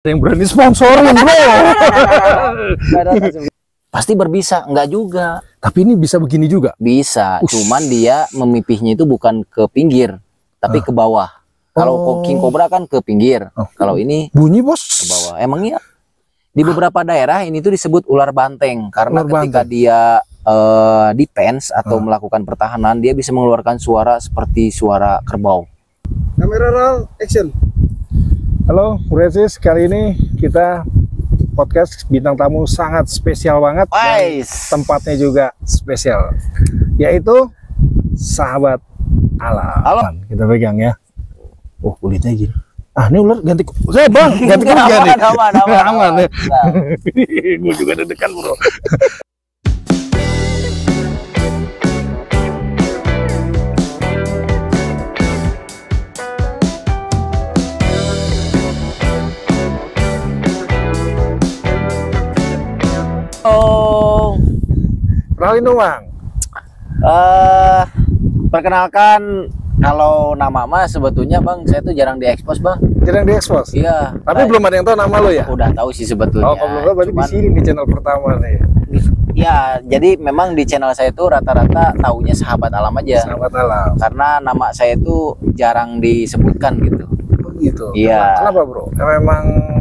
Yang berani sponsorin bro. Pasti berbisa, enggak juga. Tapi ini bisa begini juga? Bisa, cuman dia memipihnya itu bukan ke pinggir, tapi ke bawah. Kalau king cobra kan ke pinggir, kalau ini bunyi bos ke bawah. Emang iya. Di beberapa daerah ini tuh disebut ular banteng, karena ketika dia defense atau melakukan pertahanan, dia bisa mengeluarkan suara seperti suara kerbau. Kamera roll, action. Halo, Resis. Kali ini kita podcast bintang tamu sangat spesial banget. Tempatnya juga spesial, yaitu sahabat alam. Halo. Kita pegang ya. Oh, kulitnya gini. Ah, ini ular ganti. Saya bang, ganti kulit nih. Aman ya. Gue juga deg-degan bro. Kenalin dong bang. Perkenalkan, kalau nama mah sebetulnya bang, saya tuh jarang diekspos bang. Jarang diekspos? Iya. Tapi belum ada yang tahu nama lo ya? Udah tahu sih sebetulnya. Oh, kalau belum tahu berarti di sini di channel pertama nih. Ya, jadi memang di channel saya itu rata-rata taunya sahabat alam aja. Sahabat alam. Karena nama saya itu jarang disebutkan gitu. Oh, gitu. Iya. Kenapa bro? Memang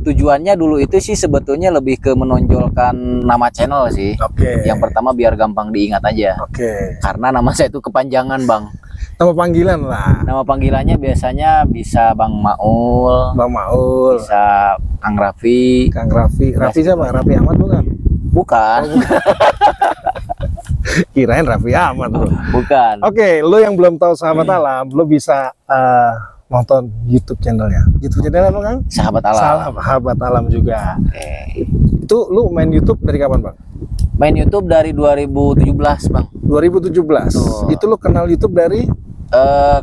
tujuannya dulu itu sih sebetulnya lebih ke menonjolkan nama channel sih. Oke. Yang pertama biar gampang diingat aja. Oke. Karena nama saya itu kepanjangan bang. Nama panggilan lah. Nama panggilannya biasanya bisa Bang Maul. Bang Maul. Bisa Kang Raffi. Kang Raffi. Raffi siapa? Raffi Ahmad bukan? Bukan. Kirain Raffi Ahmad bro. Bukan. Oke, lo yang belum tahu sahabat alam, lo bisa nonton YouTube channelnya. YouTube channelnya apa Kang? Sahabat alam. Sahabat alam juga. Oke. Itu lo main YouTube dari kapan bang? Main YouTube dari 2017 bang. 2017. Betul. Itu lo kenal YouTube dari?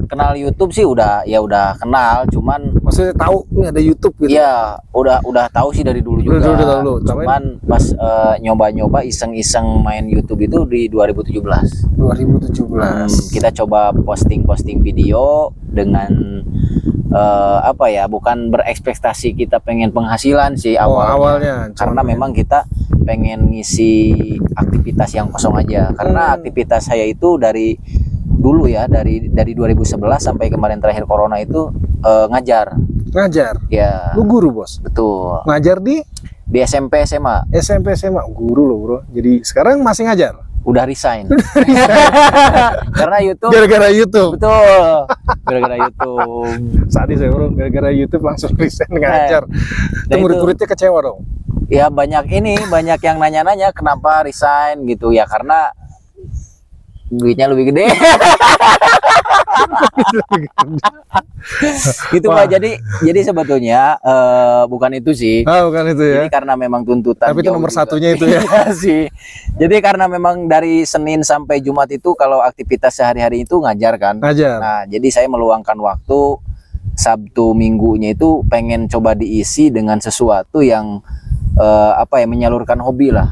Kenal YouTube sih udah kenal, cuman maksudnya tahu nih ada YouTube gitu. Iya, udah tahu sih dari dulu juga. Cuman pas nyoba-nyoba iseng-iseng main YouTube itu di 2017. 2017. Kita coba posting video dengan apa ya, bukan berekspektasi kita pengen penghasilan sih awalnya. Karena memang kita pengen ngisi aktivitas yang kosong aja. Karena aktivitas saya itu dari dulu ya, dari 2011 sampai kemarin terakhir corona itu ngajar. Ya. Lu guru bos? Betul. Ngajar di SMP SMA. SMP SMA guru loh bro. Jadi sekarang masih ngajar? Udah resign. Karena YouTube. Gara-gara YouTube. Betul. Gara-gara YouTube. Sadis ya bro. Gara-gara YouTube langsung resign ngajar. Itu murid-muridnya kecewa dong. Ya banyak yang nanya-nanya kenapa resign gitu ya, karena duitnya lebih gede. Gitu Pak. Jadi sebetulnya bukan itu sih. Bukan itu ya. Jadi karena memang tuntutan. Tapi itu nomor satunya itu ya. Sih. Jadi karena memang dari Senin sampai Jumat itu kalau aktivitas sehari-hari itu ngajar kan. Ngajar. Nah, jadi saya meluangkan waktu Sabtu Minggunya itu pengen coba diisi dengan sesuatu yang menyalurkan hobi lah.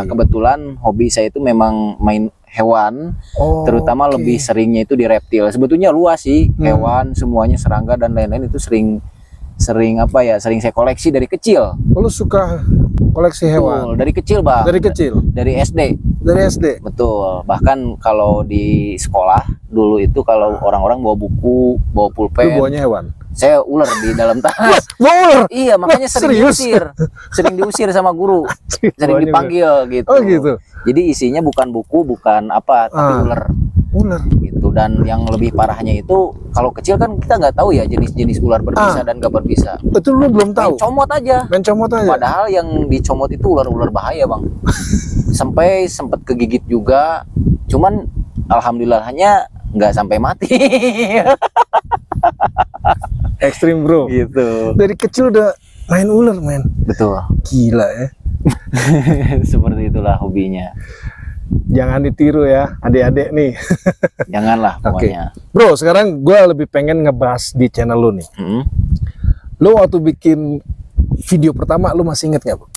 Kebetulan hobi saya itu memang main hewan, terutama lebih seringnya itu di reptil. Sebetulnya luas sih, hewan semuanya, serangga dan lain-lain itu sering saya koleksi dari kecil. Lu suka koleksi hewan? Betul, dari kecil bang. Dari kecil? Dari SD. Dari SD? Betul. Bahkan kalau di sekolah dulu itu kalau orang-orang bawa buku, bawa pulpen. Lu bawanya hewan? Saya ular di dalam tas. Ular? Iya, makanya sering diusir sama guru. Sering dipanggil gitu. Oh gitu. Jadi isinya bukan buku, bukan apa, tapi ular. Ular. Gitu. Dan yang lebih parahnya itu kalau kecil kan kita nggak tahu ya jenis-jenis ular berbisa dan nggak berbisa. Betul, lu belum tahu. Comot aja. Main comot aja. Padahal yang dicomot itu ular-ular bahaya bang. Sampai sempat kegigit juga. Cuman alhamdulillahnya nggak sampai mati. Ekstrim bro. Gitu. Dari kecil udah main ular men. Betul. Gila ya. Seperti itulah hobinya. Jangan ditiru ya adik-adik nih. Janganlah pokoknya. Bro, sekarang gue lebih pengen ngebahas di channel lu nih. Lu waktu bikin video pertama lu masih inget gak bro?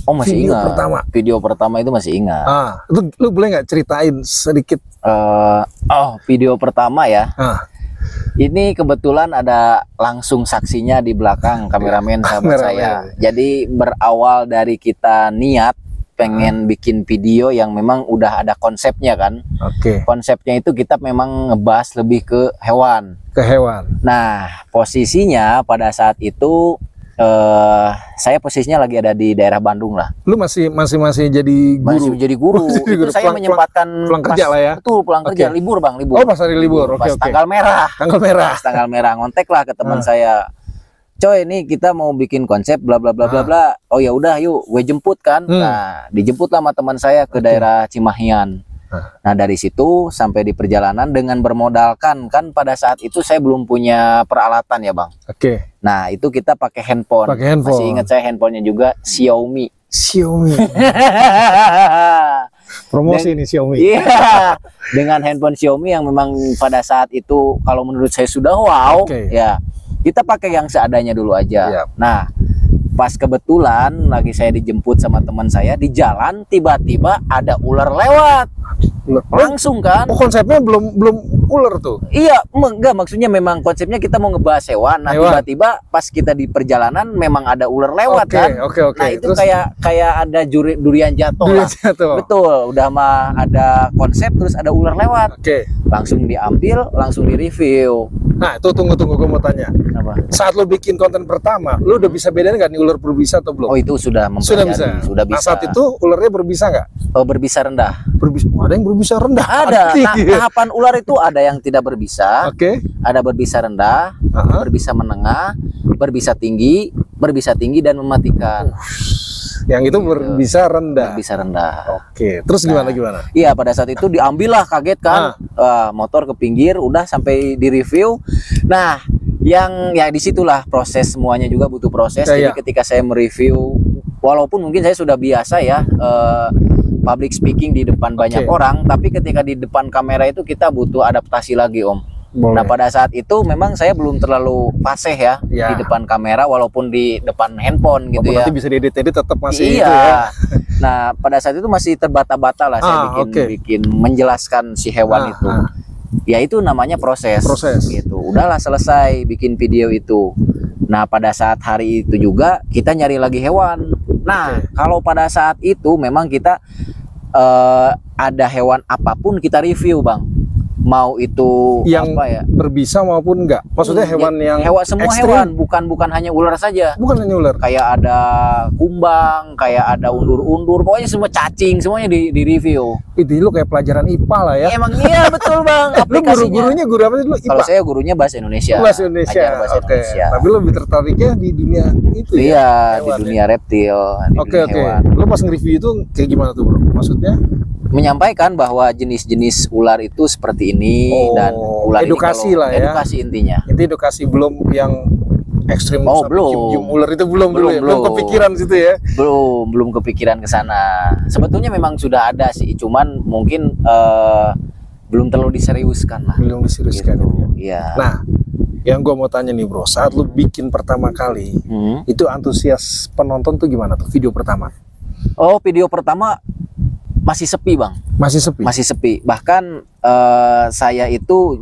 Oh masih ingat. Video pertama itu masih ingat. Lu boleh nggak ceritain sedikit? Video pertama ya. Ini kebetulan ada langsung saksinya di belakang kameramen sahabat saya. Jadi berawal dari kita niat pengen bikin video yang memang udah ada konsepnya kan. Oke. Konsepnya itu kita memang ngebahas lebih ke hewan. Ke hewan. Nah, posisinya pada saat itu saya posisinya lagi ada di daerah Bandung lah. Lu masih jadi guru. Masih menjadi guru. Jadi Itu guru. saya menyempatkan pulang kerja lah ya. Betul, pulang kerja, libur Bang, libur. Oh, pas hari libur. Oke, Pas oke. tanggal merah. Tanggal merah. Pas tanggal merah ngontek lah ke teman saya. Coy, ini kita mau bikin konsep bla bla bla bla bla. Oh ya udah, yuk, gue jemput kan. Nah, dijemput sama teman saya ke daerah Cimahian. Nah, dari situ sampai di perjalanan dengan bermodalkan kan pada saat itu saya belum punya peralatan ya, Bang. Oke. Nah, itu kita pakai handphone. Pakai handphone. Masih ingat saya handphonenya juga Xiaomi. Promosi ini Xiaomi. Iya. Dengan handphone Xiaomi yang memang pada saat itu kalau menurut saya sudah wow, ya. Kita pakai yang seadanya dulu aja. Nah, pas kebetulan lagi saya dijemput sama teman saya di jalan, tiba-tiba ada ular lewat. Langsung kan? Oh, konsepnya belum ular tuh. Iya, enggak, maksudnya memang konsepnya kita mau ngebahas hewan. Nah, tiba-tiba pas kita di perjalanan memang ada ular lewat kan. Oke. Nah, itu terus, kayak ada durian jatuh lah. Betul, udah mah ada konsep terus ada ular lewat. Langsung diambil, langsung direview. Nah, itu tunggu gue mau tanya. Apa? Saat lo bikin konten pertama, lo udah bisa bedain nggak nih ular berbisa atau belum? Oh, itu sudah bisa. Nah, saat itu ularnya berbisa nggak? Oh, berbisa rendah. Ada yang berbisa rendah. Ada. Tahapan ular itu ada yang tidak berbisa. Ada berbisa rendah, berbisa menengah, berbisa tinggi dan mematikan. Yang itu berbisa rendah. Berbisa rendah. Oke. Terus gimana? Iya, pada saat itu diambil lah, kaget kan. Motor ke pinggir, udah sampai di review. Nah, yang ya disitulah proses, semuanya juga butuh proses. Jadi ketika saya mereview, walaupun mungkin saya sudah biasa ya public speaking di depan banyak orang, tapi ketika di depan kamera itu kita butuh adaptasi lagi, Om. Nah, pada saat itu memang saya belum terlalu fasih ya di depan kamera, walaupun di depan handphone gitu ya. Nanti bisa diedit tetap masih itu ya. Nah, pada saat itu masih terbata-bata lah saya bikin menjelaskan si hewan itu. Ya itu namanya proses. Gitu. Udahlah, selesai bikin video itu. Nah, pada saat hari itu juga kita nyari lagi hewan. Nah, kalau pada saat itu memang kita ada hewan apapun kita review, Bang. Mau itu yang apa ya? Berbisa maupun enggak? Maksudnya hewan yang semua ekstrim. hewan, bukan hanya ular saja. Bukan hanya ular. Kayak ada kumbang, kayak ada undur-undur, pokoknya semua cacing, semuanya di review. Itu lu kayak pelajaran IPA lah ya. Emang iya, betul Bang. Lu gurunya guru apa sih lu? IPA. Kalau saya gurunya bahasa Indonesia. Bahasa Indonesia. Indonesia. Tapi lu lebih tertariknya di dunia itu ya? Iya, di dunia reptil, di dunia hewan. Lu pas nge-review itu kayak gimana tuh, Bro? Maksudnya? Menyampaikan bahwa jenis-jenis ular itu seperti ini dan ular edukasi ini lah ya. Edukasi intinya. Itu edukasi, belum yang ekstrim. Belum. Cium ular itu belum kepikiran situ ya. Belum kepikiran ke sana. Sebetulnya memang sudah ada sih, cuman mungkin belum terlalu diseriuskan lah. Belum diseriuskan gitu. Iya. Nah, yang gua mau tanya nih, Bro, saat lu bikin pertama kali, itu antusias penonton tuh gimana tuh video pertama? Oh, video pertama masih sepi, Bang. Masih sepi. Bahkan saya itu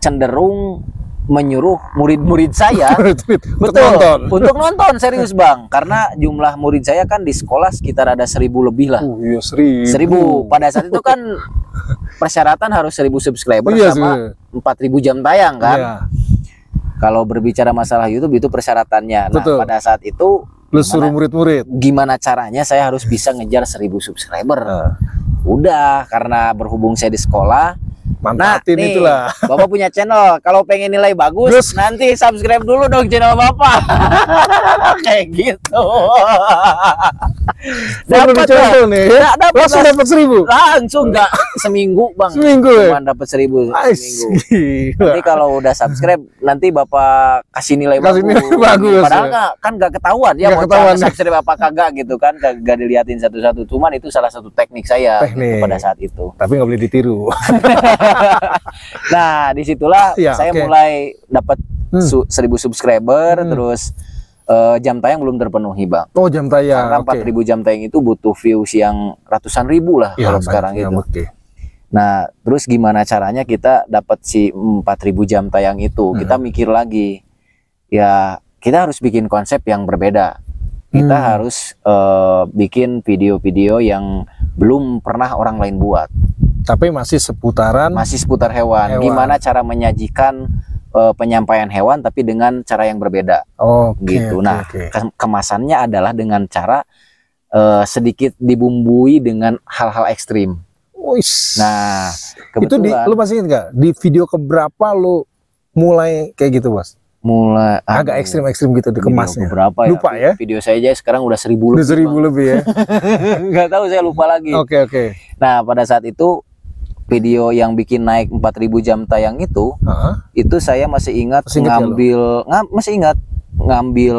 cenderung menyuruh murid-murid saya untuk nonton serius, Bang. Karena jumlah murid saya kan di sekolah sekitar ada 1000 lebih lah. Iya, 1000. Pada saat itu kan persyaratan harus 1000 subscriber sama 4000 jam tayang kan. Iya. Kalau berbicara masalah YouTube itu persyaratannya. Nah, pada saat itu lu suruh murid-murid, gimana caranya saya harus bisa ngejar 1000 subscriber. Udah, karena berhubung saya di sekolah, manfaatin nih, itulah. Bapak punya channel, kalau pengen nilai bagus, nanti subscribe dulu dong channel Bapak. Kayak gitu. Dapat nih ya? Langsung dapat 1000. Langsung enggak seminggu, Bang. Seminggu cuma dapat 1000 seminggu. Nanti kalau udah subscribe, nanti Bapak kasih nilai bagus. Padahal kan enggak ketahuan ya mau subscribe apa kagak gitu kan, kagak diliatin satu-satu. Cuman itu salah satu teknik saya gitu, pada saat itu. Tapi nggak boleh ditiru. Nah, disitulah saya mulai dapat 1000 subscriber, terus jam tayang belum terpenuhi, Bang. Oh, jam tayang. Karena 4000 jam tayang itu butuh views yang ratusan ribu lah kalau sekarang itu. Nah, terus gimana caranya kita dapat si 4.000 jam tayang itu? Kita mikir lagi, ya kita harus bikin konsep yang berbeda. Kita harus bikin video-video yang belum pernah orang lain buat. Tapi masih seputar hewan. Gimana cara menyajikan penyampaian hewan tapi dengan cara yang berbeda. Gitu. Nah, kemasannya adalah dengan cara sedikit dibumbui dengan hal-hal ekstrim. Nah, kebetulan lu masih ingat nggak di video keberapa lu mulai kayak gitu, Bos? Mulai agak ekstrim gitu dikemasnya. Berapa ya? Lupa ya? Video saya aja sekarang udah 1.000 lebih. 1.000 lebih ya. Nggak tahu, saya lupa lagi. Oke. Nah, pada saat itu video yang bikin naik 4.000 jam tayang itu saya masih ingat ngambil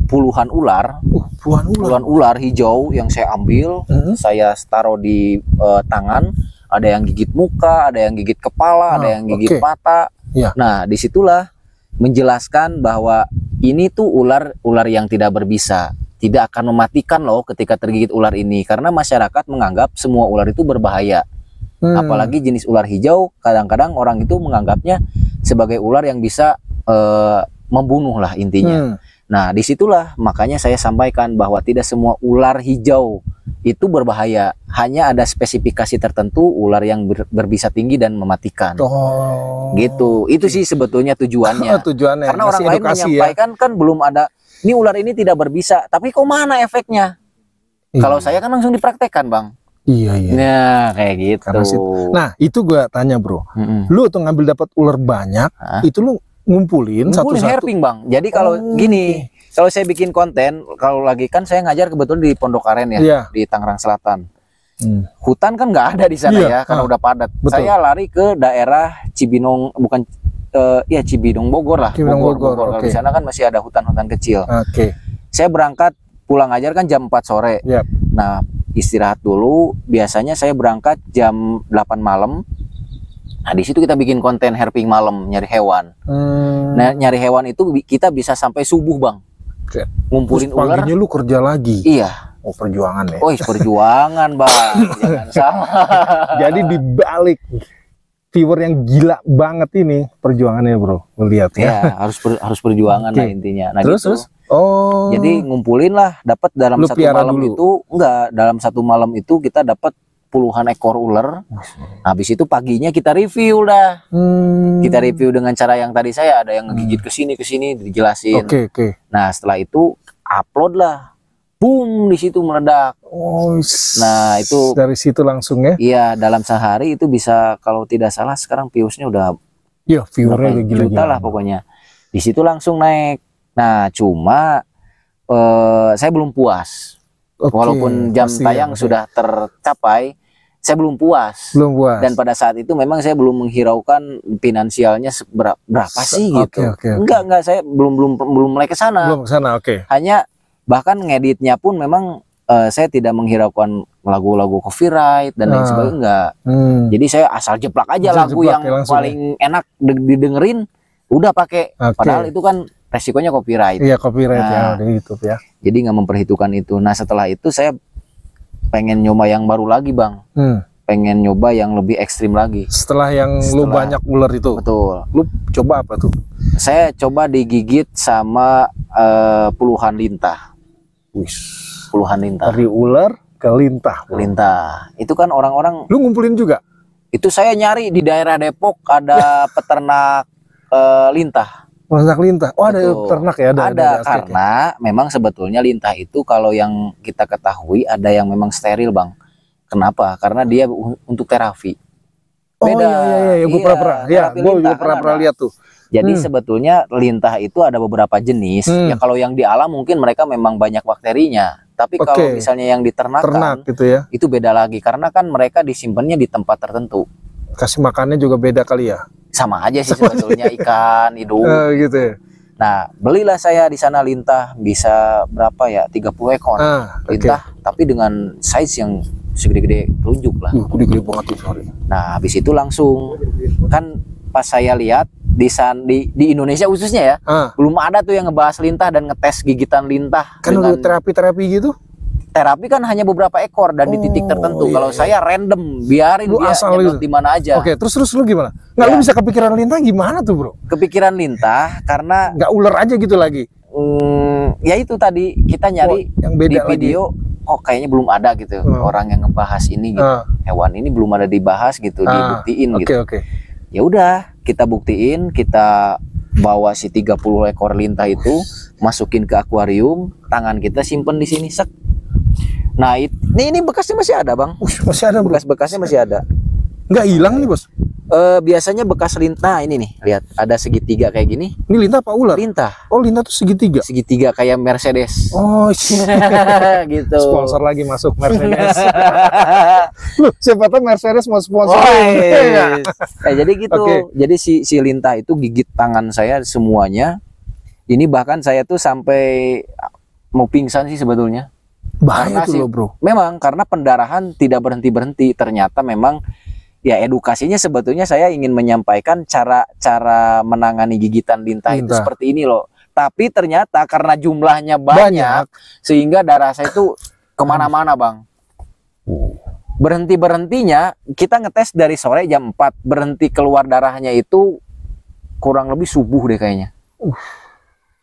puluhan ular. Puluhan ular hijau yang saya ambil, saya taruh di tangan. Ada yang gigit muka, ada yang gigit kepala, ada yang gigit mata. Nah, disitulah menjelaskan bahwa ini tuh ular yang tidak berbisa, tidak akan mematikan loh ketika tergigit ular ini, karena masyarakat menganggap semua ular itu berbahaya. Apalagi jenis ular hijau, kadang-kadang orang itu menganggapnya sebagai ular yang bisa membunuh lah intinya. Nah, disitulah makanya saya sampaikan bahwa tidak semua ular hijau itu berbahaya, hanya ada spesifikasi tertentu ular yang berbisa tinggi dan mematikan. Gitu. Itu sih sebetulnya tujuannya. Karena orang lain menyampaikan kan belum ada, ini ular ini tidak berbisa, tapi kok mana efeknya? Kalau saya kan langsung dipraktekkan, Bang. Iya. Nah, kayak gitu. Nah, itu gua tanya, Bro. Lu tuh ngambil dapat ular banyak, itu lu ngumpulin satu-satu herping, Bang. Jadi kalau gini, kalau saya bikin konten, kalau lagi kan saya ngajar kebetulan di Pondok Aren ya, di Tangerang Selatan. Hutan kan nggak ada di sana ya, karena udah padat. Saya lari ke daerah Cibinong, bukan Cibinong Bogor lah. Bogor. Di sana kan masih ada hutan-hutan kecil. Saya berangkat pulang ngajar kan jam 4 sore. Nah, istirahat dulu. Biasanya saya berangkat jam 8 malam. Nah, di situ kita bikin konten herping malam, nyari hewan. Nah, nyari hewan itu kita bisa sampai subuh, Bang. Ngumpulin ular. Paginya lu kerja lagi. Iya. Perjuangan ya. Perjuangan, Bang. Jangan salah. Jadi dibalik viewer yang gila banget ini perjuangannya, Bro. Lihat ya. Harus perjuangan lah intinya. Nah, terus? Jadi ngumpulin lah, dapat dalam satu malam itu dalam satu malam itu kita dapat puluhan ekor ular. Habis itu paginya kita review dah. Kita review dengan cara yang tadi saya ada yang ngegigit ke sini dijelasin. Nah, setelah itu upload lah. Boom, di situ meledak. Nah, itu dari situ langsung ya. Iya, dalam sehari itu bisa, kalau tidak salah sekarang viewsnya udah viewernya juta lah pokoknya. Di situ langsung naik. Nah, cuma saya belum puas. Walaupun jam tayang sudah tercapai, saya belum puas. Dan pada saat itu memang saya belum menghiraukan finansialnya berapa sih gitu. Enggak, saya belum mulai ke sana. Hanya bahkan ngeditnya pun memang saya tidak menghiraukan lagu-lagu copyright dan lain sebagainya, enggak. Jadi saya asal jeplak aja lagu yang paling enak didengerin, udah pakai. Padahal itu kan resikonya copyright. Iya, copyright ya di YouTube ya. Jadi nggak memperhitungkan itu. Nah, setelah itu saya pengen nyoba yang baru lagi, Bang. Pengen nyoba yang lebih ekstrim lagi. Lu banyak ular itu. Betul. Lu coba apa tuh? Saya coba digigit sama puluhan lintah. Puluhan lintah. Dari ular ke lintah. Itu kan orang-orang. Lu ngumpulin juga? Itu saya nyari di daerah Depok ada peternak lintah. Peternak lintah. Ada ternak ya? Ada karena memang sebetulnya lintah itu kalau yang kita ketahui ada yang memang steril, Bang. Kenapa? Karena dia untuk terapi. Beda. Gue pernah lihat tuh. Jadi sebetulnya lintah itu ada beberapa jenis. Ya kalau yang di alam mungkin mereka memang banyak bakterinya. Tapi kalau misalnya yang diternakan gitu ya, itu beda lagi. Karena kan mereka disimpannya di tempat tertentu. Kasih makannya juga beda kali ya? Sama aja sih sebetulnya, ikan, hidup. Gitu ya. Nah, belilah saya di sana lintah bisa berapa ya? 30 ekor. Lintah tapi dengan size yang segede-gede telunjuk lah. Gede-gede banget itu, sorry. Nah, habis itu langsung kan pas saya lihat di Indonesia khususnya ya, belum ada tuh yang ngebahas lintah dan ngetes gigitan lintah. Kan udah terapi-terapi gitu? terapi kan hanya beberapa ekor dan di titik tertentu. Kalau saya random, biarin Lu dia asal nyedot gitu? di mana aja. Oke, terus lu gimana? Nggak, Ya. lu bisa kepikiran lintah gimana tuh, bro? Kepikiran lintah karena Nggak ular aja gitu lagi? ya itu tadi kita nyari yang beda di video, kok kayaknya belum ada gitu orang yang ngebahas ini gitu. Hewan ini belum ada dibahas gitu, dibuktiin gitu. Oke. Ya udah, kita buktiin, kita bawa si 30 ekor lintah itu, masukin ke akuarium, tangan kita simpen di sini, sek. Nah, ini bekasnya masih ada, Bang. Masih ada, bro? Bekas-bekasnya masih ada. Nggak hilang nih, bos? Biasanya bekas lintah ini nih, lihat ada segitiga kayak gini. Ini lintah apa ular? Lintah. Oh, lintah tuh segitiga. Segitiga kayak Mercedes. Oh, gitu. sponsor lagi masuk Mercedes. Lu siapa tahu Mercedes mau sponsor. Jadi gitu. Oke. Jadi si lintah itu gigit tangan saya semuanya. Ini bahkan saya tuh sampai mau pingsan sih sebetulnya. Bahaya Karena tuh lo, bro. Memang karena pendarahan tidak berhenti-berhenti. Ternyata memang ya edukasinya sebetulnya saya ingin menyampaikan cara menangani gigitan lintah itu seperti ini loh. Tapi ternyata karena jumlahnya banyak. Sehingga darah saya itu kemana-mana, Bang. Berhenti-berhentinya kita ngetes dari sore jam 4. Berhenti keluar darahnya itu kurang lebih subuh deh kayaknya.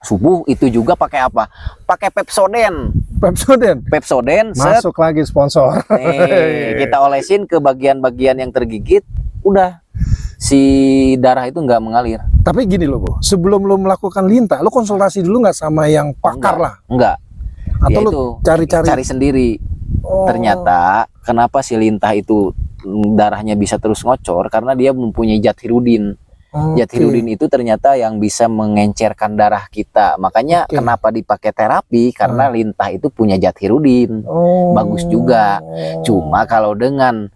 Subuh itu juga pakai apa? Pakai Pepsodent. Pepsodent Masuk lagi sponsor. Kita olesin ke bagian-bagian yang tergigit, udah si darah itu nggak mengalir. Tapi gini loh, bro, sebelum lo melakukan lintah, lo konsultasi dulu nggak sama yang pakar lah? Enggak. Atau ya lo cari sendiri. Ternyata kenapa si lintah itu darahnya bisa terus ngocor karena dia mempunyai zat hirudin. Zat hirudin itu ternyata yang bisa mengencerkan darah kita. Makanya kenapa dipakai terapi? Karena lintah itu punya zat hirudin. Bagus juga. Cuma kalau dengan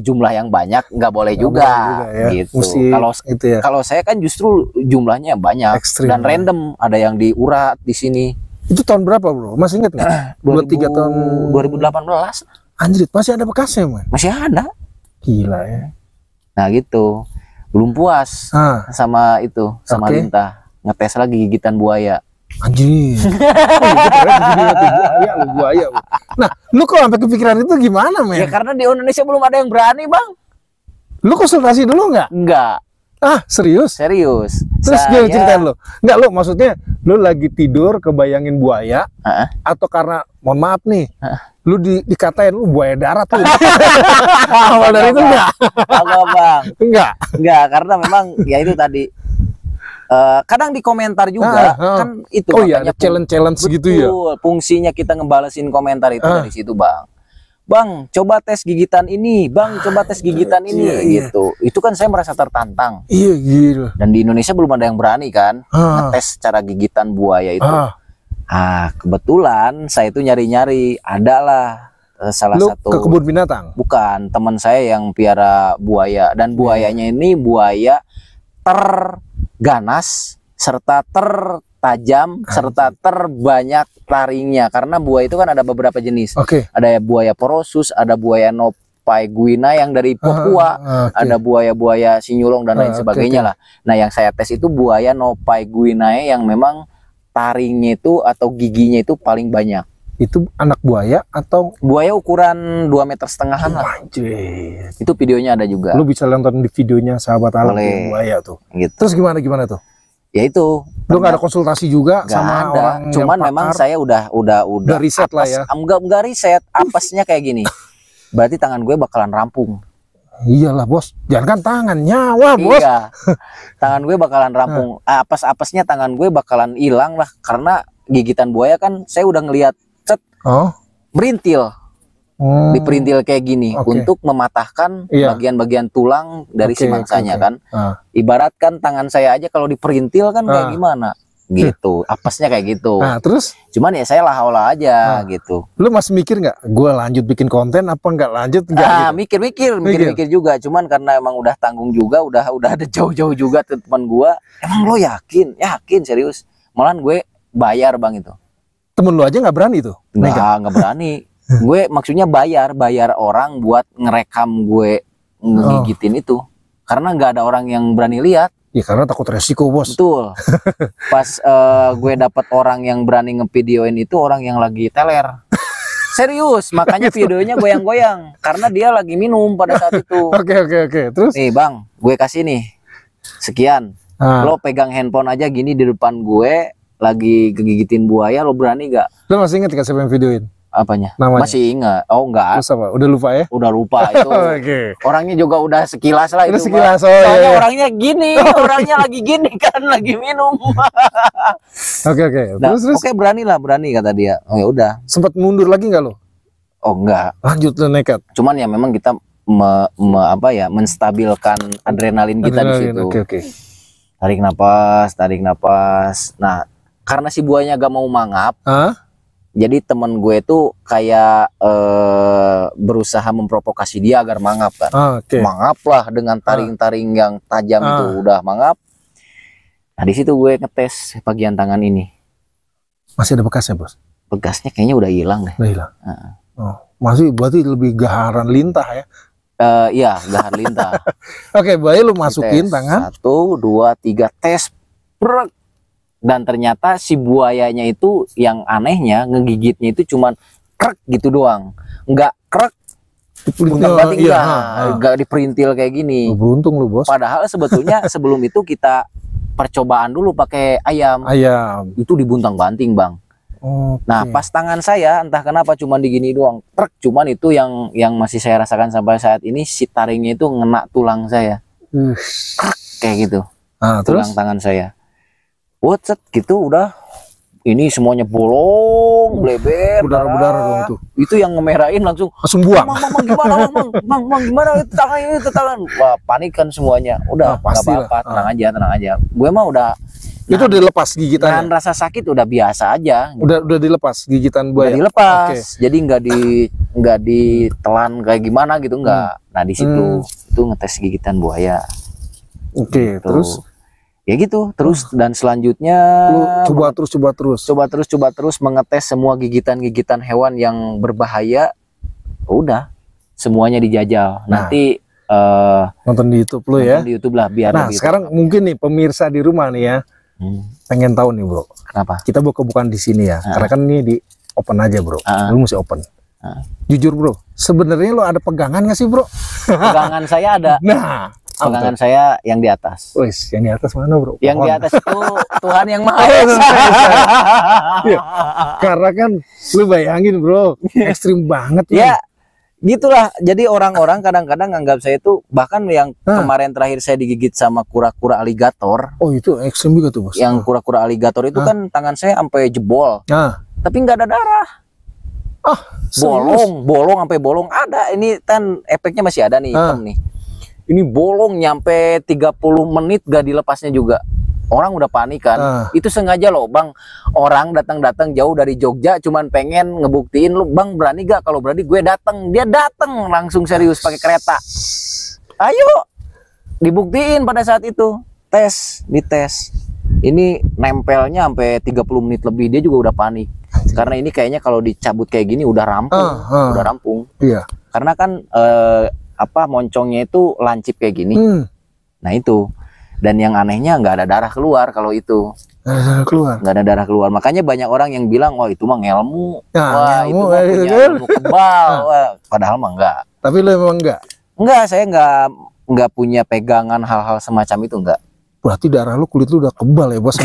jumlah yang banyak nggak boleh juga ya. Gitu. Ya. Kalau saya kan justru jumlahnya banyak dan random. Ada yang diurat di sini. Itu tahun berapa, bro? Masih inget nggak? 23 tahun 2018. Anjir, masih ada bekasnya, man? Masih ada. Gila ya. Nah gitu. Belum puas sama itu, sama lintah, ngetes lagi gigitan buaya. Anjir. Buaya. Nah, lu kok sampai kepikiran itu gimana, men? Ya karena di Indonesia belum ada yang berani, Bang. Lu konsultasi dulu nggak? Enggak. Ah, serius? Serius. Terus gimana ceritain lu? Nggak, lu maksudnya lu lagi tidur kebayangin buaya atau karena mohon maaf nih, lu dikatain lu buaya darat tuh. Awal dari itu enggak? Enggak, Bang. Enggak, karena memang ya itu tadi. Kadang di komentar juga kan itu makanya challenge gitu ya. Fungsinya kita ngebalesin komentar itu dari situ, Bang. Bang, coba tes gigitan ini, Bang, coba tes gigitan ini gitu. Itu kan saya merasa tertantang. Iya, gila. Dan di Indonesia belum ada yang berani kan ngetes cara gigitan buaya itu. Kebetulan saya itu nyari-nyari, adalah salah satu ke kebun binatang. Bukan, teman saya yang piara buaya dan buayanya ini buaya terganas serta tertajam serta terbanyak taringnya karena buaya itu kan ada beberapa jenis. Ada buaya porosus, ada buaya nopaiguina yang dari Papua, ada buaya-buaya sinyulong dan lain sebagainya lah. Nah, yang saya tes itu buaya nopaiguina yang memang taringnya itu atau giginya itu paling banyak. Itu anak buaya atau buaya ukuran 2,5 meter lah. Anjir. Itu videonya ada juga. Lu bisa nonton di videonya Sahabat Alam buaya tuh. Gitu. Terus gimana tuh? Ya itu. Lu nggak ada konsultasi juga sama orang cuman yang memang saya udah riset lah ya. Enggak riset, apesnya kayak gini. Berarti tangan gue bakalan rampung. Iyalah, Bos. Jangan kan tangan, nyawa, Bos. Iya. Tangan gue bakalan rampung. Apes-apesnya tangan gue bakalan hilang lah karena gigitan buaya kan saya udah ngelihat merintil. Diperintil kayak gini untuk mematahkan bagian-bagian tulang dari si mangsanya kan. Ibaratkan tangan saya aja kalau diperintil kan kayak gimana gitu, apesnya kayak gitu. Nah, terus cuman ya saya lah aja gitu. Lu masih mikir nggak gue lanjut bikin konten apa nggak lanjut nggak? Mikir juga, cuman karena emang udah tanggung juga, udah ada jauh-jauh juga teman gue. Emang lo yakin serius? Malahan gue bayar, Bang, itu. Temen lu aja nggak berani tuh? Nggak berani. Gue maksudnya bayar orang buat ngerekam gue ngegigitin itu karena nggak ada orang yang berani lihat. Ya karena takut resiko, Bos. Betul. Pas gue dapat orang yang berani ngevideoin itu orang yang lagi teler. Serius, makanya videonya goyang-goyang karena dia lagi minum pada saat itu. Oke. Terus? Nih bang, gue kasih nih sekian. Lo pegang handphone aja gini di depan gue, lagi kegigitin buaya, lo berani gak? Lo masih inget gak siapa yang videoin? Apanya? Namanya? Masih ingat? Oh enggak. Terus apa? Udah lupa ya? Udah lupa itu. Orangnya juga udah sekilas lah udah itu. Sekilas, soalnya orangnya gini, orangnya lagi gini kan, lagi minum. Oke. Nah, terus? Oke, berani kata dia. Oh ya udah. Sempat mundur lagi nggak lo? Oh enggak. Lanjut lo nekat. Cuman ya memang kita menstabilkan adrenalin kita di situ. Oke. Tarik napas. Nah, karena si buahnya gak mau mangap, jadi temen gue tuh kayak berusaha memprovokasi dia agar mangap kan. Mangap lah dengan taring-taring yang tajam itu udah mangap. Nah di situ gue ngetes bagian tangan ini. Masih ada bekasnya bos? Bekasnya kayaknya udah hilang deh. Udah hilang. Masih berarti lebih gaharan lintah ya? Iya, gahar lintah. Oke, buaya lu masukin tangan. 1, 2, 3 tes. Brek. Dan ternyata si buayanya itu yang anehnya ngegigitnya itu cuman krek gitu doang. Enggak krek. Enggak diperintil kayak gini. Beruntung lu bos. Padahal sebetulnya sebelum itu kita percobaan dulu pakai ayam. Itu dibuntang-banting bang. Nah pas tangan saya entah kenapa cuman digini doang, trek, cuman itu yang masih saya rasakan sampai saat ini, si taringnya itu ngena tulang saya, kayak gitu, tulang tangan saya, set gitu udah, ini semuanya bolong, bleber, berdarah dong tuh. Itu yang ngemerahin langsung buang. Mang, gimana itu tangan, wah panik kan semuanya, udah nggak apa-apa, tenang aja, gue mah udah. Itu dilepas gigitannya. Dan rasa sakit udah biasa aja. Gitu. Udah dilepas gigitan buaya. Udah dilepas. Jadi nggak ditelan kayak gimana gitu nggak. Nah di situ itu ngetes gigitan buaya. Gitu. Terus? Ya gitu. Terus dan selanjutnya lu coba terus mengetes semua gigitan hewan yang berbahaya. Udah semuanya dijajal. Nanti nonton di YouTube lu ya. Di YouTube lah biar. Nah sekarang mungkin nih pemirsa di rumah nih ya. Pengen tahu nih bro, kenapa kita bukan di sini ya? Karena kan ini di open aja bro, lu mesti open. Jujur bro, sebenarnya lo ada pegangan nggak sih bro? Pegangan saya ada. Nah, pegangan saya yang di atas. Wes, yang di atas mana bro? Yang di atas itu Tuhan yang Maha Esa. Karena kan lu bayangin bro, ekstrim banget ya. Gitulah, jadi orang-orang kadang-kadang anggap saya itu, bahkan yang kemarin terakhir saya digigit sama kura-kura aligator. Oh itu ekstrim juga tuh bos. Yang kura-kura aligator itu kan tangan saya sampai jebol, tapi nggak ada darah. Bolong sampai bolong ada. Ini kan efeknya masih ada nih, hitam nih. Ini bolong nyampe 30 menit gak dilepasnya juga. Orang udah panik kan. Itu sengaja loh bang, orang datang jauh dari Jogja cuman pengen ngebuktiin lu, bang berani gak? Kalau berani gue datang. Dia datang langsung serius pakai kereta. Ayo dibuktiin pada saat itu. Dites. Ini nempelnya sampai 30 menit lebih, dia juga udah panik. Karena ini kayaknya kalau dicabut kayak gini udah rampung. Iya. Karena kan moncongnya itu lancip kayak gini. Nah itu. Dan yang anehnya nggak ada darah keluar kalau itu. Nggak ada darah keluar. Makanya banyak orang yang bilang, wah itu mah ngelmu. Wah itu mah punya ilmu kebal. Wah, padahal mah enggak. Tapi lu emang enggak? Enggak, saya nggak punya pegangan hal-hal semacam itu, enggak. Berarti darah lu, kulit lu udah kebal ya bos.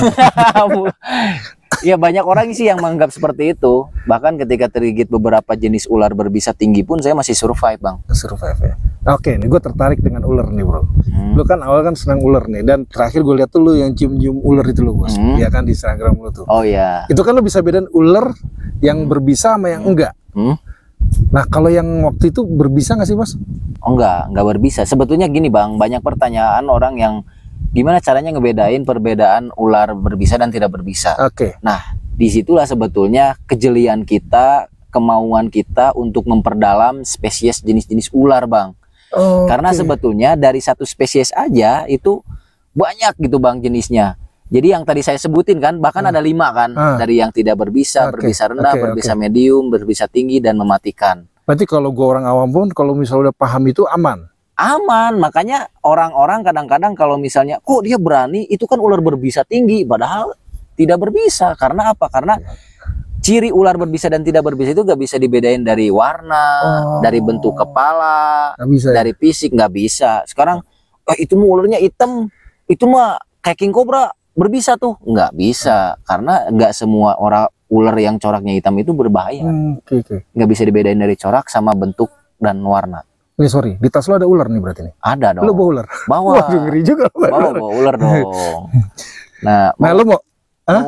Ya banyak orang sih yang menganggap seperti itu. Bahkan ketika tergigit beberapa jenis ular berbisa tinggi pun saya masih survive bang. Survive ya. Oke, nih gue tertarik dengan ular nih bro. Lu kan awal kan senang ular nih, dan terakhir gue lihat tuh lu yang cium-cium ular itu lo bos. Iya kan di Instagram lu tuh. Oh iya. Itu kan lu bisa bedain ular yang berbisa sama yang enggak. Nah kalau yang waktu itu berbisa nggak sih bos? Oh enggak berbisa. Sebetulnya gini bang, banyak pertanyaan orang yang gimana caranya ngebedain perbedaan ular berbisa dan tidak berbisa. Nah disitulah sebetulnya kejelian kita, kemauan kita untuk memperdalam spesies jenis-jenis ular bang. Karena sebetulnya dari satu spesies aja itu banyak gitu bang jenisnya. Jadi yang tadi saya sebutin kan bahkan ada 5 kan. Dari yang tidak berbisa, berbisa rendah, berbisa medium, berbisa tinggi, dan mematikan. Berarti kalau gue orang awam pun kalau misalnya udah paham itu aman? Aman. Makanya orang-orang kadang-kadang kalau misalnya kok dia berani, itu kan ular berbisa tinggi, padahal tidak berbisa. Karena apa? Karena ciri ular berbisa dan tidak berbisa itu nggak bisa dibedain dari warna, dari bentuk kepala, bisa, dari fisik, nggak bisa. Sekarang itu mah ularnya hitam, itu mah kayak king cobra berbisa tuh, nggak bisa, karena nggak semua ular yang coraknya hitam itu berbahaya. Nggak bisa dibedain dari corak sama bentuk dan warna. Sorry, di tas lo ada ular nih berarti nih? Ada dong. Lo bawa ular? Bawa. Wah, ngeri juga. Bawa ular dong. Nah, lo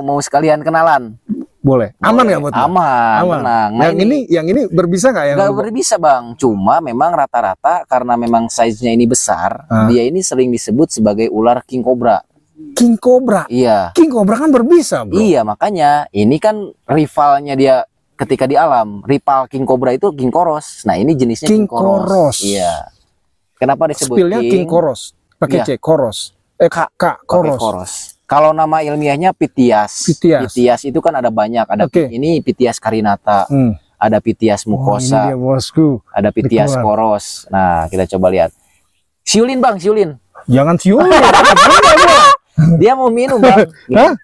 mau sekalian kenalan? Boleh. Aman nggak buat lo? Aman. Tenang. Nah, yang ini berbisa nggak? Nggak berbisa bang. Cuma memang rata-rata karena memang size-nya ini besar, dia ini sering disebut sebagai ular king cobra. King cobra? Iya. King cobra kan berbisa, bro. Iya, makanya ini kan rivalnya dia ketika di alam. Rival king cobra itu king koros. Nah, ini jenisnya king koros. Iya. Kenapa disebut Spillnya king koros? Pakai C, koros. Koros. Kalau nama ilmiahnya Pithias. Pithias itu kan ada banyak. Ada ini Pithias carinata, ada Pithias mucosa, ini dia, bosku. Ada Pithias koros. Nah, kita coba lihat. Siulin bang, siulin. Jangan siulin. Dia mau minum bang. Hah?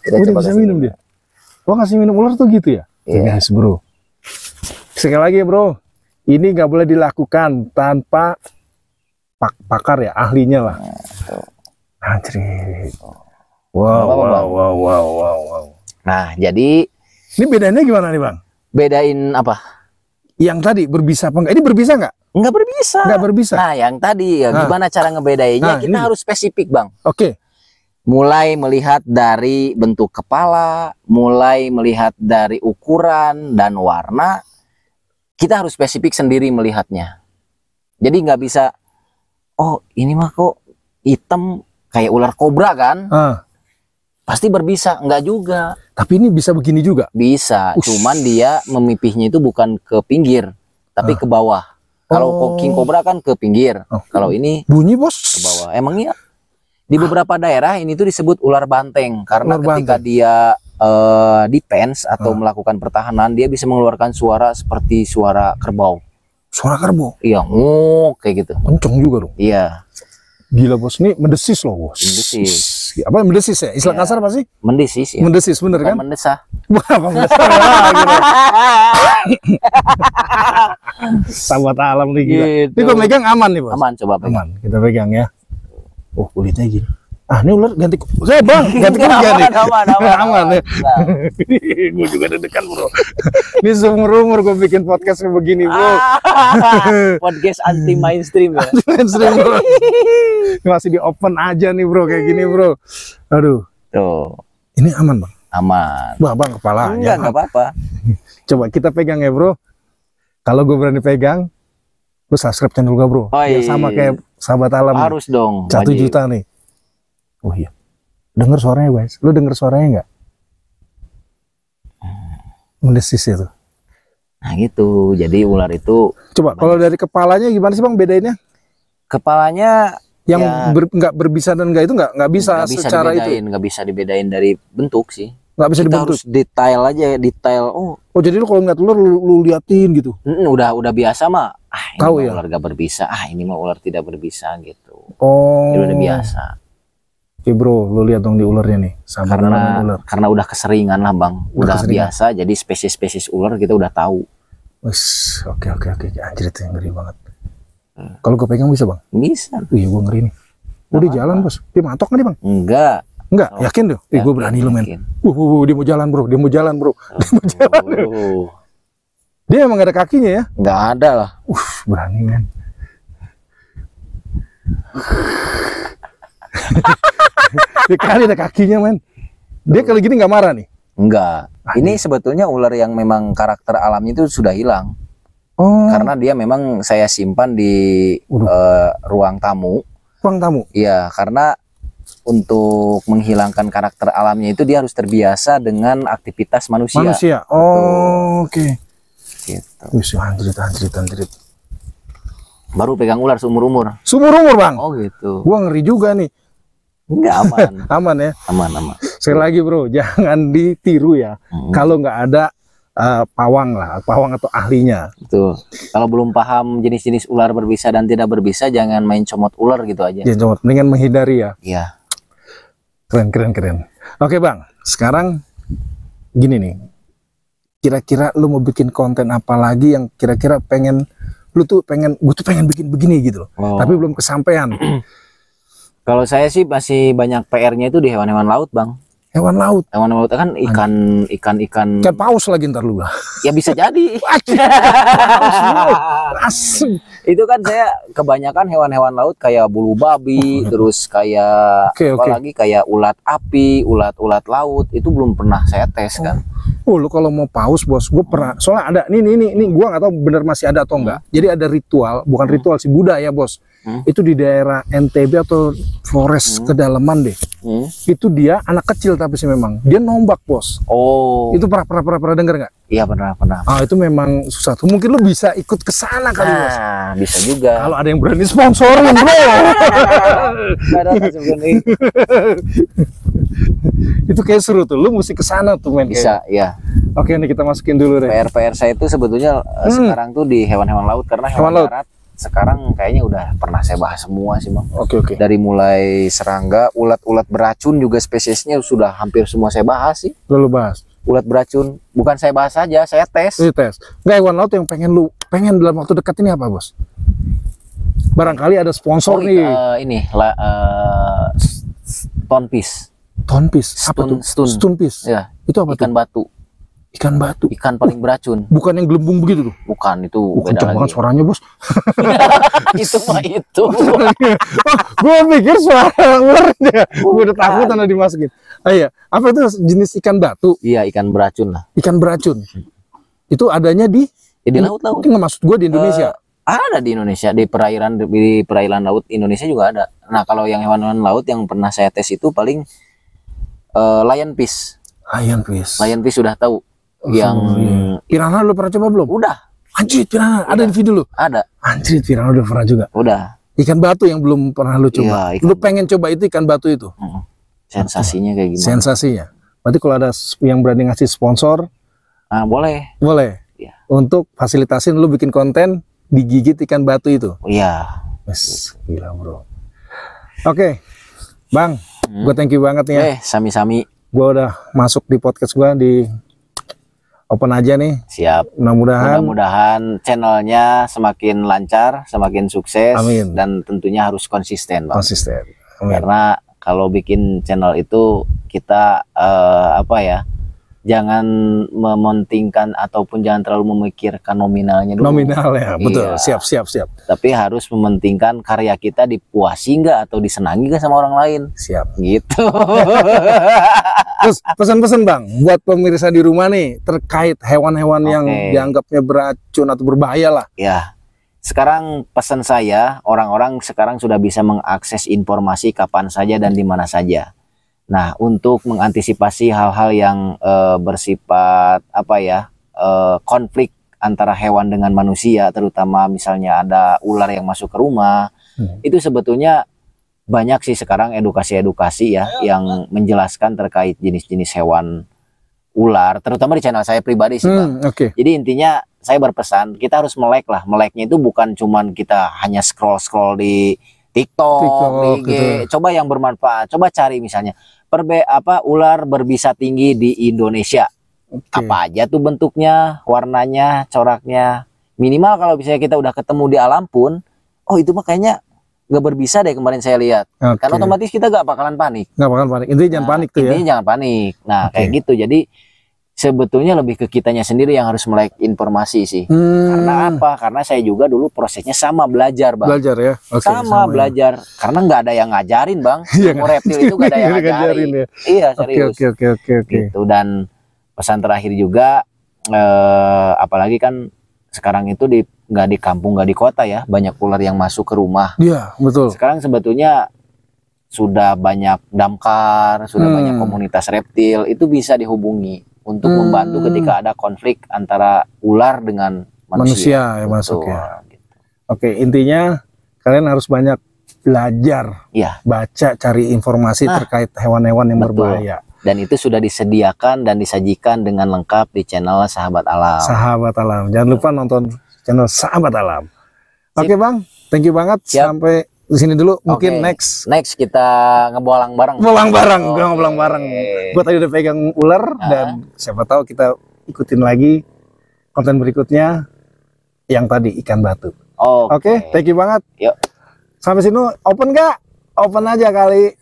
Udah bisa minum dia. Lo ngasih minum ular tuh gitu ya? Guys, bro. Sekali lagi bro, ini nggak boleh dilakukan tanpa pakar ya, ahlinya lah. Anjir. Wow. Nah, jadi ini bedanya gimana nih bang? Bedain apa? Yang tadi berbisa apa enggak? Ini berbisa nggak? Nggak berbisa. Nggak berbisa. Nah, yang tadi ya, gimana cara ngebedainnya? Kita harus spesifik bang. Oke. Mulai melihat dari bentuk kepala, mulai melihat dari ukuran dan warna, kita harus spesifik sendiri melihatnya. Jadi nggak bisa, oh ini mah kok hitam kayak ular kobra kan? Pasti berbisa, enggak juga. Tapi ini bisa begini juga? Bisa, cuman dia memipihnya itu bukan ke pinggir, tapi ke bawah. Kalau king cobra kan ke pinggir, kalau ini bunyi bos ke bawah. Emang iya. Di beberapa daerah ini tuh disebut ular banteng, karena ketika dia defense atau melakukan pertahanan, dia bisa mengeluarkan suara seperti suara kerbau. Suara kerbau? Iya, kayak gitu. Kenceng juga dong. Iya. Gila bos, ini mendesis loh bos. Mendesis. Apa mendesis ya? Istilah kasar apa sih? Mendesis ya. Mendesis bener kan? Mendesah. Apa mendesah? Sahabat alam nih gila. Gitu. Ini gue megang aman nih bos. Aman, coba pegang. Aman, kita pegang ya. Oh kulitnya gini. Ini ular ganti saya bang, ganti kulit nih. Aman ya. Gue juga deg-degan bro. Ini seumur-umur gue bikin podcast begini bro. Podcast anti mainstream ya. Mainstream bro. Masih di open aja nih bro, kayak gini bro. Aduh. Tuh. Ini aman bang? Aman. Bang kepala. Enggak apa-apa. Coba kita pegang ya bro. Kalau gue berani pegang, lu subscribe channel gue bro. Ya sama kayak sahabat alam. Harus dong. 1 juta nih. Oh iya. Dengar suaranya guys. Lu denger suaranya nggak? Mendesis itu. Nah gitu. Jadi ular itu. Coba kalau dari kepalanya gimana sih bang bedainnya? Kepalanya yang nggak berbisa dan nggak itu nggak bisa secara itu. Nggak bisa dibedain dari bentuk sih. Nggak bisa dibentuk. Harus detail aja, detail. Oh jadi lu kalau ngeliat ular lu liatin gitu. Udah biasa mah. Tahu ya. Ular gak berbisa. Ini mah ular tidak berbisa gitu. Oh. Itu udah biasa. Oke bro, lu lihat dong di ularnya nih. Sama ular. Karena udah keseringan lah bang. Udah biasa. Jadi spesies-spesies ular kita udah tahu. Oke. Anjir itu yang ngeri banget. Kalau gue pegang bisa bang? Bisa. Iya gue ngeri nih. Udah jalan bos. Dia matok nggak nih bang? Enggak. Yakin deh? Gue berani lu men. Dia mau jalan bro. Dia mau jalan. Dia emang gak ada kakinya ya? Nggak ada lah. Berani men. Dia kali ada kakinya men. Dia kalau gini nggak marah nih? Enggak. Ini sebetulnya ular yang memang karakter alamnya itu sudah hilang. Karena dia memang saya simpan di ruang tamu. Ruang tamu? Iya, karena untuk menghilangkan karakter alamnya itu dia harus terbiasa dengan aktivitas manusia. Oke. Gitu. Anjrit. Baru pegang ular seumur-umur. Seumur-umur bang? Oh gitu. Gua ngeri juga nih. Enggak aman. Aman ya? Aman. Sekali lagi bro, jangan ditiru ya. Kalau nggak ada pawang atau ahlinya. Betul. Kalau belum paham jenis-jenis ular berbisa dan tidak berbisa, jangan main comot ular gitu aja. Ya comot, mendingan menghindari ya. Iya. Keren. Oke bang, sekarang gini nih. kira-kira lu mau bikin konten apa lagi yang kira-kira pengen gue tuh pengen bikin begini gitu loh. Tapi belum kesampaian. Kalau saya sih masih banyak PR-nya itu di hewan-hewan laut, Bang. Hewan laut kan ikan paus lagi ntar lu lah. Ya bisa jadi. Itu kan saya kebanyakan hewan-hewan laut kayak bulu babi, terus kayak apalagi kayak ulat api, ulat laut itu belum pernah saya tes kan. Lu kalau mau paus bos, gue pernah, soalnya ada nih gue nggak tahu bener masih ada atau enggak. Jadi ada ritual, bukan ritual sih, budaya bos. Itu di daerah NTB atau Flores kedalaman deh. Itu dia anak kecil tapi sih memang dia nombak bos. Itu pernah denger nggak? Iya pernah. Itu memang susah tuh. Mungkin lu bisa ikut ke sana kali bos. Bisa juga. Kalau ada yang berani sponsorin bro. Itu kayak seru tuh. Lu mesti ke sana tuh men. Bisa ya. Oke nih kita masukin dulu deh. PR saya itu sebetulnya sekarang tuh di hewan-hewan laut karena hewan darat sekarang kayaknya udah pernah saya bahas semua sih Bang. Oke. Dari mulai serangga, ulat-ulat beracun juga spesiesnya sudah hampir semua saya bahas sih. Lu bahas. Ulat beracun, bukan saya bahas saja, saya tes. Tes. Nggak, hewan laut yang pengen dalam waktu dekat ini apa bos? Barangkali ada sponsor nih. Tonfish. Apa tuh? Stunfish. Ya. Itu apa? Ikan batu. Ikan batu. Ikan paling beracun. Bukan yang gelembung begitu tuh? Bukan, itu beda beda lagi. Suaranya bos. itu. Gue pikir suara ularnya. Gue udah takut karena dimasukin. Iya. Apa itu jenis ikan batu? Iya, ikan beracun lah. Ikan beracun. Itu adanya di laut-laut. Itu nggak maksud gue di Indonesia. Ada di Indonesia, di perairan laut Indonesia juga ada. Nah, kalau yang hewan-hewan laut yang pernah saya tes itu paling lionfish. Lionfish sudah tahu. Piranha lu pernah coba belum? Udah. Anjir, piranha ada di video lu? Ada. Anjir, piranha udah pernah juga. Udah. Ikan batu yang belum pernah lu coba. Lu pengen coba itu ikan batu itu? Sensasinya kayak gimana? Sensasinya. Berarti kalau ada yang berani ngasih sponsor, boleh. Ya. Untuk fasilitasin lu bikin konten digigit ikan batu itu. Iya. Yes, gila bro. Oke, Bang, gue thank you banget nih ya. Sami-sami. Gue udah masuk di podcast gue di open aja nih. Siap. Mudah-mudahan channelnya semakin lancar, semakin sukses. Amin. Dan tentunya harus konsisten, Bang. Konsisten. Amin. Karena kalau bikin channel itu kita jangan mementingkan ataupun jangan terlalu memikirkan nominalnya dulu. Nominal ya, betul. Siap. Tapi harus mementingkan karya kita dipuasi nggak atau disenangi nggak sama orang lain. Siap. Gitu. Terus pesan-pesan Bang buat pemirsa di rumah nih terkait hewan-hewan yang dianggapnya beracun atau berbahaya lah. Ya. Sekarang pesan saya, orang-orang sekarang sudah bisa mengakses informasi kapan saja dan di mana saja. Nah, untuk mengantisipasi hal-hal yang bersifat konflik antara hewan dengan manusia, terutama misalnya ada ular yang masuk ke rumah, itu sebetulnya banyak sih sekarang edukasi-edukasi ya yang menjelaskan terkait jenis-jenis hewan ular, terutama di channel saya pribadi sih Bang. Jadi intinya saya berpesan kita harus melek lah. Meleknya itu bukan cuman kita hanya scroll di TikTok, di IG. Gitu. Coba yang bermanfaat. Coba cari misalnya ular berbisa tinggi di Indonesia. Apa aja tuh bentuknya, warnanya, coraknya. Minimal kalau misalnya kita udah ketemu di alam pun, itu mah kayaknya nggak berbisa deh kemarin saya lihat. Karena otomatis kita nggak bakalan panik. Intinya jangan panik tuh ya. Intinya jangan panik. Nah kayak gitu. Jadi sebetulnya lebih ke kitanya sendiri yang harus melek informasi sih. Karena apa? Karena saya juga dulu prosesnya sama belajar Bang. Belajar ya? Sama belajar. Ya. Karena nggak ada yang ngajarin Bang. Ilmu reptil itu nggak ada yang ngajarin. Ya? Iya serius. Oke. Gitu. Dan pesan terakhir juga, apalagi kan sekarang itu nggak di kampung, nggak di kota ya. Banyak ular yang masuk ke rumah. Iya betul. Sekarang sebetulnya sudah banyak damkar, sudah banyak komunitas reptil. Itu bisa dihubungi untuk membantu ketika ada konflik antara ular dengan manusia yang masuk ya. Gitu. Oke, intinya kalian harus banyak belajar, baca, cari informasi terkait hewan-hewan yang berbahaya. Dan itu sudah disediakan dan disajikan dengan lengkap di channel Sahabat Alam. Sahabat Alam, jangan lupa nonton channel Sahabat Alam. Oke Bang, thank you banget. Sampai di sini dulu. Mungkin next kita ngebolang bareng. Bolang bareng, gue ngebolang bareng. Gue tadi udah pegang ular dan siapa tahu kita ikutin lagi konten berikutnya yang tadi ikan batu. Oke, Oke, thank you banget. Yuk. Sampai sini open nggak? Open aja kali.